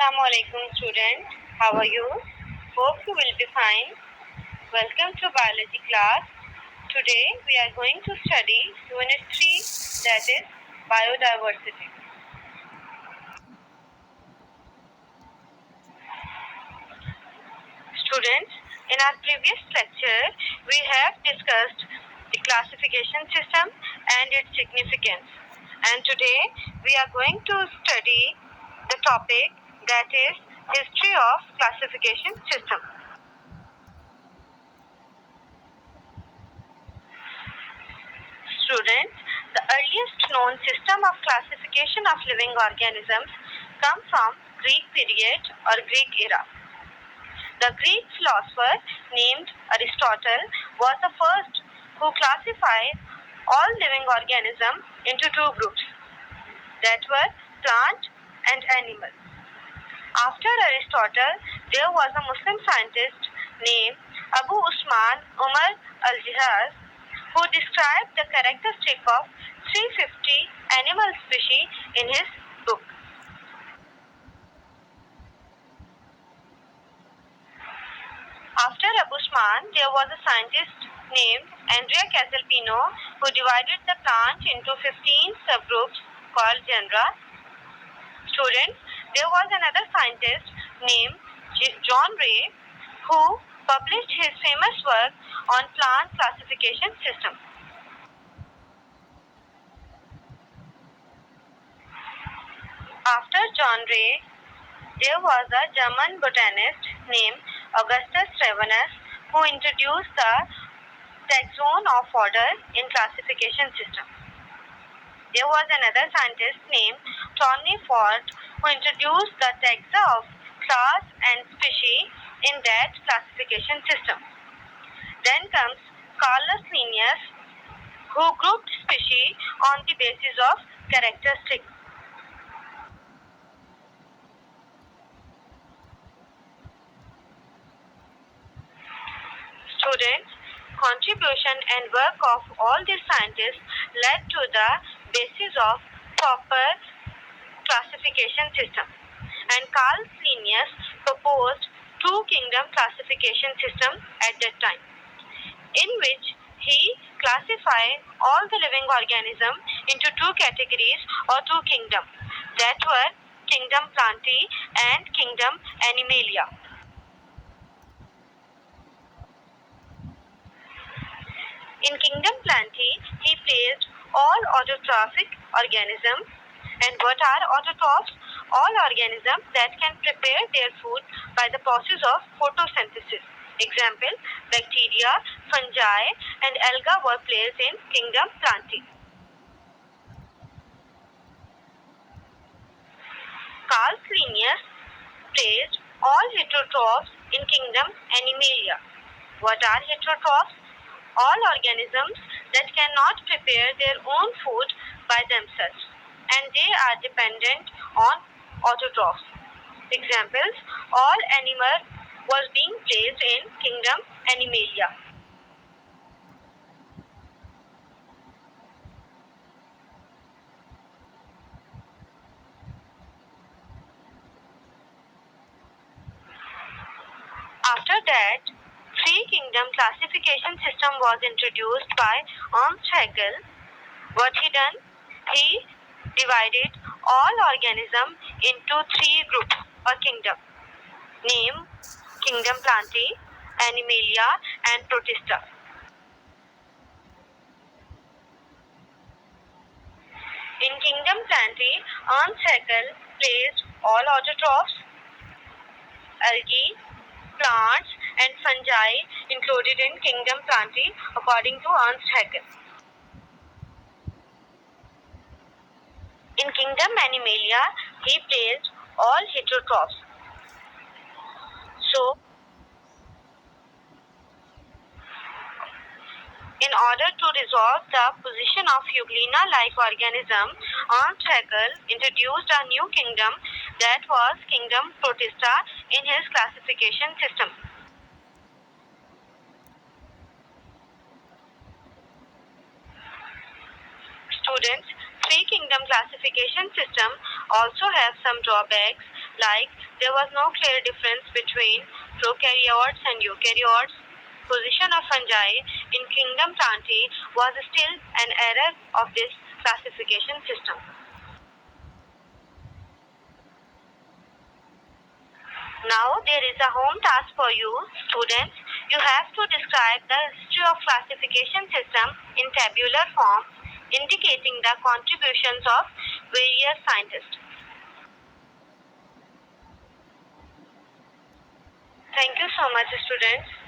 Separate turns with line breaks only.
Assalamualaikum students, how are you? Hope you will be fine. Welcome to biology class. Today we are going to study unit 3, that is biodiversity. Students, in our previous lecture we have discussed the classification system and its significance, and today we are going to study the topic that is history of classification system. Students, the earliest known system of classification of living organisms come from Greek period or Greek era. The Greek philosopher named Aristotle was the first who classified all living organisms into two groups, that were plant and animal. After Aristotle, there was a Muslim scientist named Abu Usman Umar al-Jihaz who described the characteristic of 350 animal species in his book. After Abu Usman, there was a scientist named Andrea Casalpino who divided the plant into 15 subgroups called genera. Students, there was another scientist named John Ray who published his famous work on plant classification system. After John Ray, there was a German botanist named Augustus Ravenus who introduced the taxon of order in classification system. There was another scientist named Tony Ford who introduced the taxa of class and species in that classification system. Then comes Carolus Linnaeus who grouped species on the basis of characteristics. Students, contribution and work of all these scientists led to the basis of proper classification system. And Carl Linnaeus proposed two kingdom classification system at that time, in which he classified all the living organisms into two categories or two kingdoms, that were kingdom Plantae and kingdom Animalia. In kingdom Plantae, he placed all autotrophic organisms. And what are autotrophs? All organisms that can prepare their food by the process of photosynthesis. Example, bacteria, fungi, and algae were placed in kingdom Plantae. Carl Linnaeus placed all heterotrophs in kingdom Animalia. What are heterotrophs? All organisms that cannot prepare their own food by themselves, and they are dependent on autotrophs. Examples, all animal was being placed in kingdom Animalia. After that, three kingdom classification system was introduced by Ernst Haeckel. What he done? He divided all organisms into three groups or kingdom. Name, kingdom Plantae, Animalia, and Protista. In kingdom Plantae, Ernst Haeckel placed all autotrophs, algae, plants, and fungi included in kingdom Plantae according to Ernst Haeckel. In kingdom Animalia, he placed all heterotrophs. So, in order to resolve the position of Euglena-like organism, Ernst Haeckel introduced a new kingdom, that was kingdom Protista, in his classification system. Students, three kingdom classification system also have some drawbacks, Like there was no clear difference between prokaryotes and eukaryotes. Position of fungi in kingdom Plantae was still an error of this classification system. Now there is a home task for you, students. You have to describe the history of classification system in tabular form, indicating the contributions of various scientists. Thank you so much, students.